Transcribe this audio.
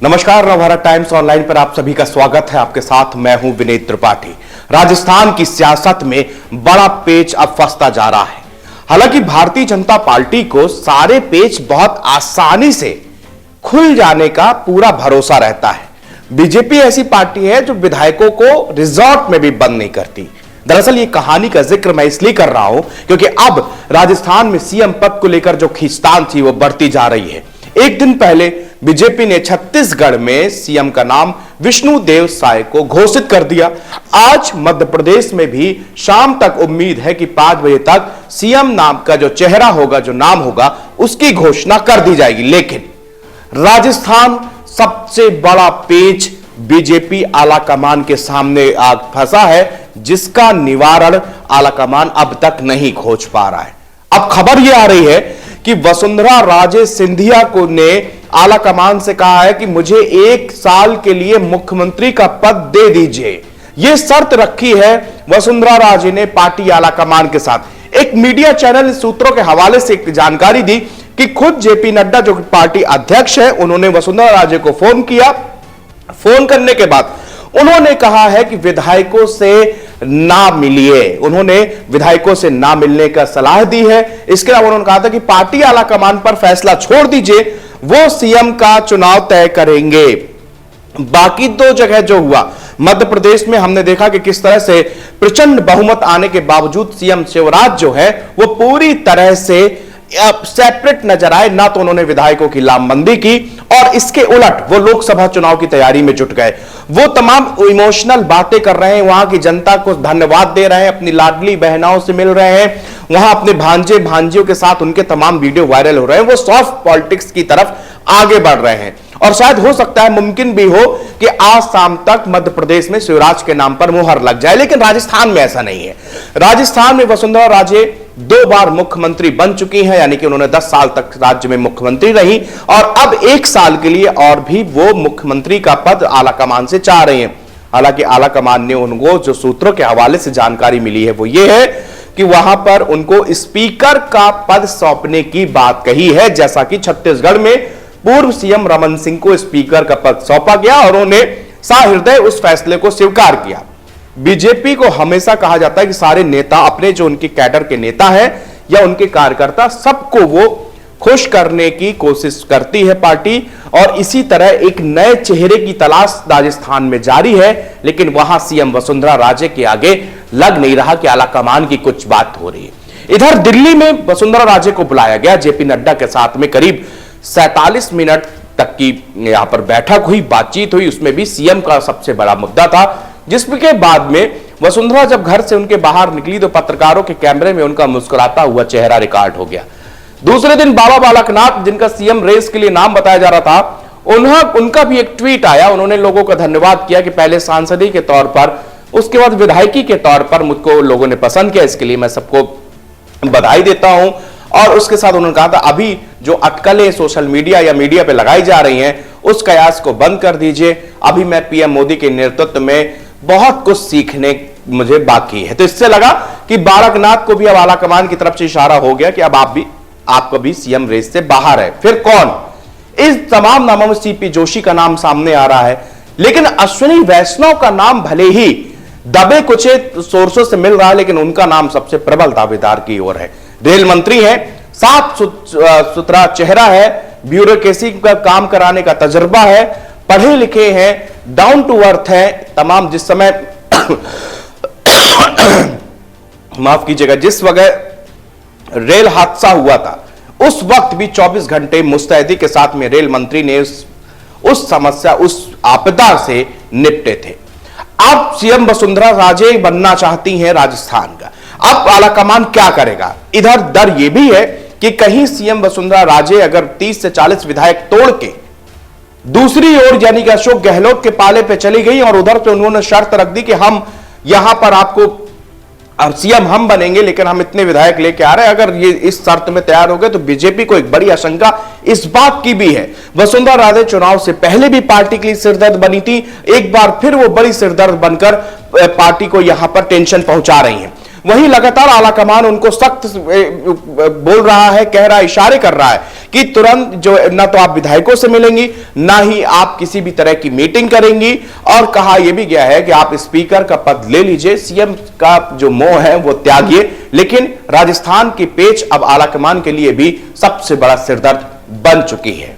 नमस्कार, Navbharat times online पर आप सभी का स्वागत है। आपके साथ मैं हूं विनीत त्रिपाठी। राजस्थान की सियासत में बड़ा पेच अब फंसता जा रहा है। हालांकि भारतीय जनता पार्टी को सारे पेच बहुत आसानी से खुल जाने का पूरा भरोसा रहता है। बीजेपी ऐसी पार्टी है जो विधायकों को रिजॉर्ट में भी बंद नहीं करती। दरअसल ये कहानी का जिक्र मैं इसलिए कर रहा हूं क्योंकि अब राजस्थान में सीएम पद को लेकर जो खींचतान थी वो बढ़ती जा रही है। एक दिन पहले बीजेपी ने छत्तीसगढ़ में सीएम का नाम विष्णुदेव साय को घोषित कर दिया। आज मध्य प्रदेश में भी शाम तक उम्मीद है कि 5 बजे तक सीएम नाम का जो चेहरा होगा, जो नाम होगा, उसकी घोषणा कर दी जाएगी। लेकिन राजस्थान सबसे बड़ा पेच बीजेपी आलाकमान के सामने आग फंसा है, जिसका निवारण आलाकमान अब तक नहीं खोज पा रहा है। अब खबर यह आ रही है कि वसुंधरा राजे सिंधिया को ने आलाकमान से कहा है कि मुझे 1 साल के लिए मुख्यमंत्री का पद दे दीजिए। यह शर्त रखी है वसुंधरा राजे ने पार्टी आलाकमान के साथ। एक मीडिया चैनल सूत्रों के हवाले से एक जानकारी दी कि खुद जेपी नड्डा जो पार्टी अध्यक्ष है, उन्होंने वसुंधरा राजे को फोन किया। फोन करने के बाद उन्होंने कहा है कि विधायकों से ना मिलिए। उन्होंने विधायकों से ना मिलने का सलाह दी है। इसके अलावा उन्होंने कहा था कि पार्टी आलाकमान पर फैसला छोड़ दीजिए, वो सीएम का चुनाव तय करेंगे। बाकी 2 जगह जो हुआ, मध्य प्रदेश में हमने देखा कि किस तरह से प्रचंड बहुमत आने के बावजूद सीएम शिवराज जो है वो पूरी तरह से सेपरेट नजर आए। ना तो उन्होंने विधायकों की लामबंदी की और इसके उलट वो लोकसभा चुनाव की तैयारी में जुट गए। वो तमाम इमोशनल बातें कर रहे हैं, वहां की जनता को धन्यवाद दे रहे हैं, अपनी लाडली बहनाओं से मिल रहे हैं, वहां अपने भांजे भांजियों के साथ उनके तमाम वीडियो वायरल हो रहे हैं। वो सॉफ्ट पॉलिटिक्स की तरफ आगे बढ़ रहे हैं और शायद हो सकता है, मुमकिन भी हो कि आज शाम तक मध्य प्रदेश में शिवराज के नाम पर मुहर लग जाए। लेकिन राजस्थान में ऐसा नहीं है। राजस्थान में वसुंधरा राजे 2 बार मुख्यमंत्री बन चुकी हैं, यानी कि उन्होंने 10 साल तक राज्य में मुख्यमंत्री रही और अब 1 साल के लिए और भी वो मुख्यमंत्री का पद आलाकमान से चाह रही हैं। हालांकि आलाकमान ने उनको जो सूत्रों के हवाले से जानकारी मिली है वो ये है कि वहां पर उनको स्पीकर का पद सौंपने की बात कही है। जैसा कि छत्तीसगढ़ में पूर्व सीएम रमन सिंह को स्पीकर का पद सौंपा गया और उन्होंने सहृदय उस फैसले को स्वीकार किया। बीजेपी को हमेशा कहा जाता है कि सारे नेता अपने जो उनके कैडर के नेता हैं या उनके कार्यकर्ता, सबको वो खुश करने की कोशिश करती है पार्टी और इसी तरह एक नए चेहरे की तलाश राजस्थान में जारी है। लेकिन वहां सीएम वसुंधरा राजे के आगे लग नहीं रहा कि आलाकमान की कुछ बात हो रही है। इधर दिल्ली में वसुंधरा राजे को बुलाया गया। जेपी नड्डा के साथ में करीब 47 मिनट तक की यहां पर बैठक हुई, बातचीत हुई। उसमें भी सीएम का सबसे बड़ा मुद्दा था, जिसके बाद में वसुंधरा जब घर से उनके बाहर निकली तो पत्रकारों के कैमरे में उनका मुस्कुराता हुआ चेहरा रिकॉर्ड हो गया। दूसरे दिन बाबा बालकनाथ, जिनका सीएम रेस के लिए नाम बताया जा रहा था, उनका भी एक ट्वीट आया। उन्होंने लोगों का धन्यवाद किया कि पहले सांसदी के तौर पर, उसके बाद विधायकी के तौर पर मुझको लोगों ने पसंद किया, इसके लिए मैं सबको बधाई देता हूं। और उसके साथ उन्होंने कहा था अभी जो अटकलें सोशल मीडिया या मीडिया पे लगाई जा रही हैं उस कयास को बंद कर दीजिए। अभी मैं पीएम मोदी के नेतृत्व में बहुत कुछ सीखने मुझे बाकी है। तो इससे लगा कि बालकनाथ को भी अब आलाकमान की तरफ से इशारा हो गया कि अब आपका भी सीएम रेस से बाहर है। फिर कौन? इस तमाम नामों में सीपी जोशी का नाम सामने आ रहा है, लेकिन अश्विनी वैष्णव का नाम भले ही दबे कुचे सोर्सों से मिल रहा है, लेकिन उनका नाम सबसे प्रबल दावेदार की ओर है। रेल मंत्री हैं, साफ सुथरा चेहरा है, ब्यूरोक्रेसी का काम कराने का तजुर्बा है, पढ़े लिखे हैं, डाउन टू अर्थ है। तमाम जिस समय माफ कीजिएगा, जिस वक्त रेल हादसा हुआ था उस वक्त भी 24 घंटे मुस्तैदी के साथ में रेल मंत्री ने उस समस्या, उस आपदा से निपटे थे। अब सीएम वसुंधरा राजे बनना चाहती हैं राजस्थान का। अब आलाकमान क्या करेगा? इधर डर यह भी है कि कहीं सीएम वसुंधरा राजे अगर 30 से 40 विधायक तोड़ के दूसरी ओर यानी कि अशोक गहलोत के पाले पे चली गई और उधर से उन्होंने शर्त रख दी कि हम यहां पर आपको अब सीएम हम बनेंगे, लेकिन हम इतने विधायक लेके आ रहे हैं। अगर ये इस शर्त में तैयार हो गए तो बीजेपी को एक बड़ी आशंका इस बात की भी है। वसुंधरा राजे चुनाव से पहले भी पार्टी के लिए सिरदर्द बनी थी, एक बार फिर वो बड़ी सिरदर्द बनकर पार्टी को यहां पर टेंशन पहुंचा रही हैं। वहीं लगातार आलाकमान उनको सख्त बोल रहा है, कह रहा है, इशारे कर रहा है कि तुरंत जो ना तो आप विधायकों से मिलेंगी, ना ही आप किसी भी तरह की मीटिंग करेंगी। और कहा यह भी गया है कि आप स्पीकर का पद ले लीजिए, सीएम का जो मोह है वो त्यागिए। लेकिन राजस्थान की पेच अब आलाकमान के लिए भी सबसे बड़ा सिरदर्द बन चुकी है।